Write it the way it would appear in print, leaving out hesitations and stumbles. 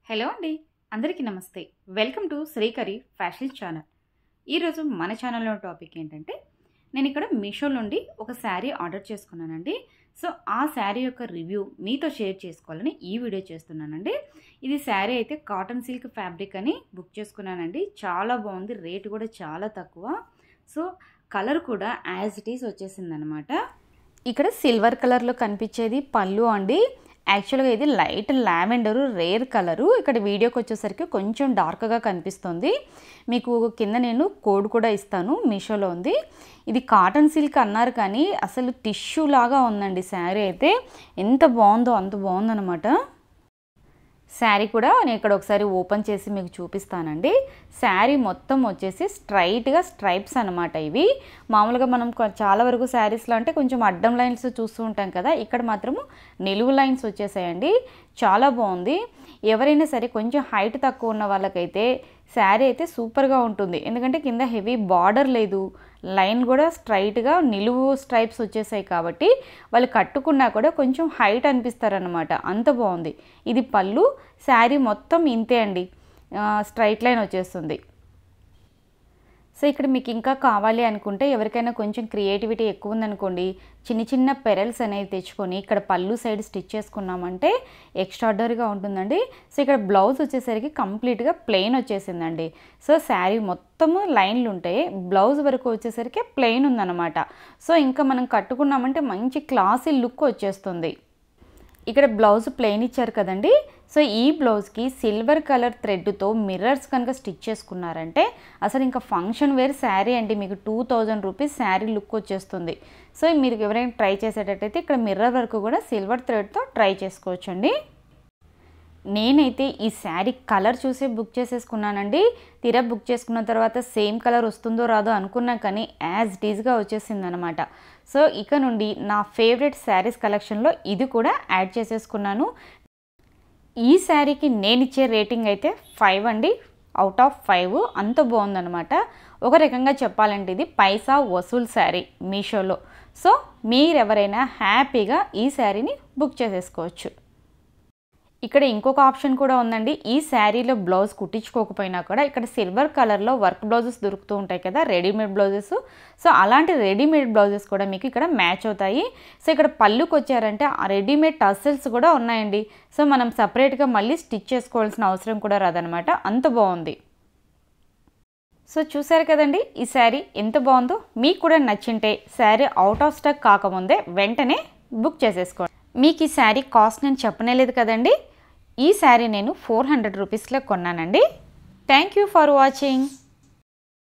Hello అండి, అందరికీ నమస్తే. Welcome to Srikari fashion channel. ఈరోజు మన ఛానల్లో టాపిక్ ఏంటంటే, నేను ఇక్కడ మీషో నుండి ఒక శారీ ఆర్డర్ చేసుకున్నానండి. సో ఆ శారీ యొక్క రివ్యూ మీతో షేర్ చేసుకోవాలని ఈ వీడియో చేస్తున్నానండి. ఇది శారీ అయితే కాటన్ సిల్క్ ఫ్యాబ్రిక్ అని బుక్ చేసుకున్నానండి. చాలా బాగుంది, రేటు కూడా చాలా తక్కువ. సో కలర్ కూడా యాజ్ ఇట్ ఈస్ వచ్చేసిందనమాట. ఇక్కడ సిల్వర్ కలర్లో కనిపించేది పళ్ళు అండి. యాక్చువల్గా ఇది లైట్ లావెండరు రేర్ కలరు. ఇక్కడ వీడియోకి వచ్చేసరికి కొంచెం డార్క్గా కనిపిస్తుంది. మీకు కింద నేను కోడ్ కూడా ఇస్తాను, మీషోలో ఉంది. ఇది కాటన్ సిల్క్ అన్నారు కానీ అసలు టిష్యూ లాగా ఉందండి. శారీ అయితే ఎంత బాగుందో అంత బాగుందనమాట. శారీ కూడా నేను ఇక్కడ ఒకసారి ఓపెన్ చేసి మీకు చూపిస్తానండి. శారీ మొత్తం వచ్చేసి స్ట్రైట్గా స్ట్రైప్స్ అనమాట. ఇవి మామూలుగా మనం చాలా వరకు శారీస్లో అంటే కొంచెం అడ్డం లైన్స్ చూస్తూ ఉంటాం కదా, ఇక్కడ మాత్రము నిలువు లైన్స్ వచ్చేసాయండి. చాలా బాగుంది. ఎవరైనా సరే కొంచెం హైట్ తక్కువ ఉన్న వాళ్ళకైతే శారీ అయితే సూపర్గా ఉంటుంది. ఎందుకంటే కింద హెవీ బార్డర్ లేదు, లైన్ కూడా స్ట్రైట్గా నిలువు స్ట్రైప్స్ వచ్చేసాయి కాబట్టి వాళ్ళు కట్టుకున్నా కూడా కొంచెం హైట్ అనిపిస్తారనమాట. అంత బాగుంది. ఇది పళ్ళు. శారీ మొత్తం ఇంతే అండి, స్ట్రైట్ లైన్ వచ్చేస్తుంది. సో ఇక్కడ మీకు ఇంకా కావాలి అనుకుంటే, ఎవరికైనా కొంచెం క్రియేటివిటీ ఎక్కువ ఉందనుకోండి, చిన్న చిన్న పెరల్స్ అనేవి తెచ్చుకొని ఇక్కడ పళ్ళు సైడ్ స్టిచ్ చేసుకున్నామంటే ఎక్స్ట్రాడనరీగా ఉంటుందండి. సో ఇక్కడ బ్లౌజ్ వచ్చేసరికి కంప్లీట్గా ప్లెయిన్ వచ్చేసిందండి. సో శారీ మొత్తము లైన్లు ఉంటాయి, బ్లౌజ్ వరకు వచ్చేసరికి ప్లెయిన్ ఉందన్నమాట. సో ఇంకా మనం కట్టుకున్నామంటే మంచి క్లాసీ లుక్ వచ్చేస్తుంది. ఇక్కడ బ్లౌజ్ ప్లెయిన్ ఇచ్చారు కదండి. సో ఈ బ్లౌజ్కి సిల్వర్ కలర్ థ్రెడ్తో మిర్రర్స్ కనుక స్టిచ్ చేసుకున్నారంటే అసలు ఇంకా ఫంక్షన్ వేర్ శారీ అండి. మీకు 2000 రూపీస్ శారీ లుక్ వచ్చేస్తుంది. సో మీరు ఎవరైనా ట్రై చేసేటట్టయితే ఇక్కడ మిర్రర్ వరకు కూడా సిల్వర్ థ్రెడ్తో ట్రై చేసుకోవచ్చండి. నేనైతే ఈ శారీ కలర్ చూసే బుక్ చేసేసుకున్నానండి. తీరా బుక్ చేసుకున్న తర్వాత సేమ్ కలర్ వస్తుందో రాదో అనుకున్నా కానీ యాజ్ ఇట్ ఈజ్గా వచ్చేసింది అనమాట. సో ఇక నుండి నా ఫేవరెట్ శారీస్ కలెక్షన్లో ఇది కూడా యాడ్ చేసేసుకున్నాను. ఈ శారీకి నేను ఇచ్చే రేటింగ్ అయితే 5 అండి, అవుట్ ఆఫ్ 5. అంత బాగుందనమాట. ఒక రకంగా చెప్పాలంటే ఇది పైసా వసూల్ శారీ మీషోలో. సో మీరెవరైనా హ్యాపీగా ఈ శారీని బుక్ చేసేసుకోవచ్చు. ఇక్కడ ఇంకొక ఆప్షన్ కూడా ఉందండి. ఈ శారీలో బ్లౌజ్ కుట్టించుకోకపోయినా కూడా ఇక్కడ సిల్వర్ కలర్లో వర్క్ బ్లౌజెస్ దొరుకుతూ ఉంటాయి కదా, రెడీమేడ్ బ్లౌజెస్. సో అలాంటి రెడీమేడ్ బ్లౌజెస్ కూడా మీకు ఇక్కడ మ్యాచ్ అవుతాయి. సో ఇక్కడ పళ్ళుకి వచ్చారంటే ఆ రెడీమేడ్ టసల్స్ కూడా ఉన్నాయండి. సో మనం సపరేట్గా మళ్ళీ స్టిచ్ చేసుకోవాల్సిన అవసరం కూడా రాదనమాట. అంత బాగుంది. సో చూసారు కదండి ఈ శారీ ఎంత బాగుందో. మీకు కూడా నచ్చింటే శారీ అవుట్ ఆఫ్ స్టాక్ కాకముందే వెంటనే బుక్ చేసేసుకోండి. మీకు ఈ శారీ కాస్ట్ నేను చెప్పనేలేదు కదండి. ఈ శారీ నేను 400 రూపీస్లో కొన్నానండి. Thank you for watching.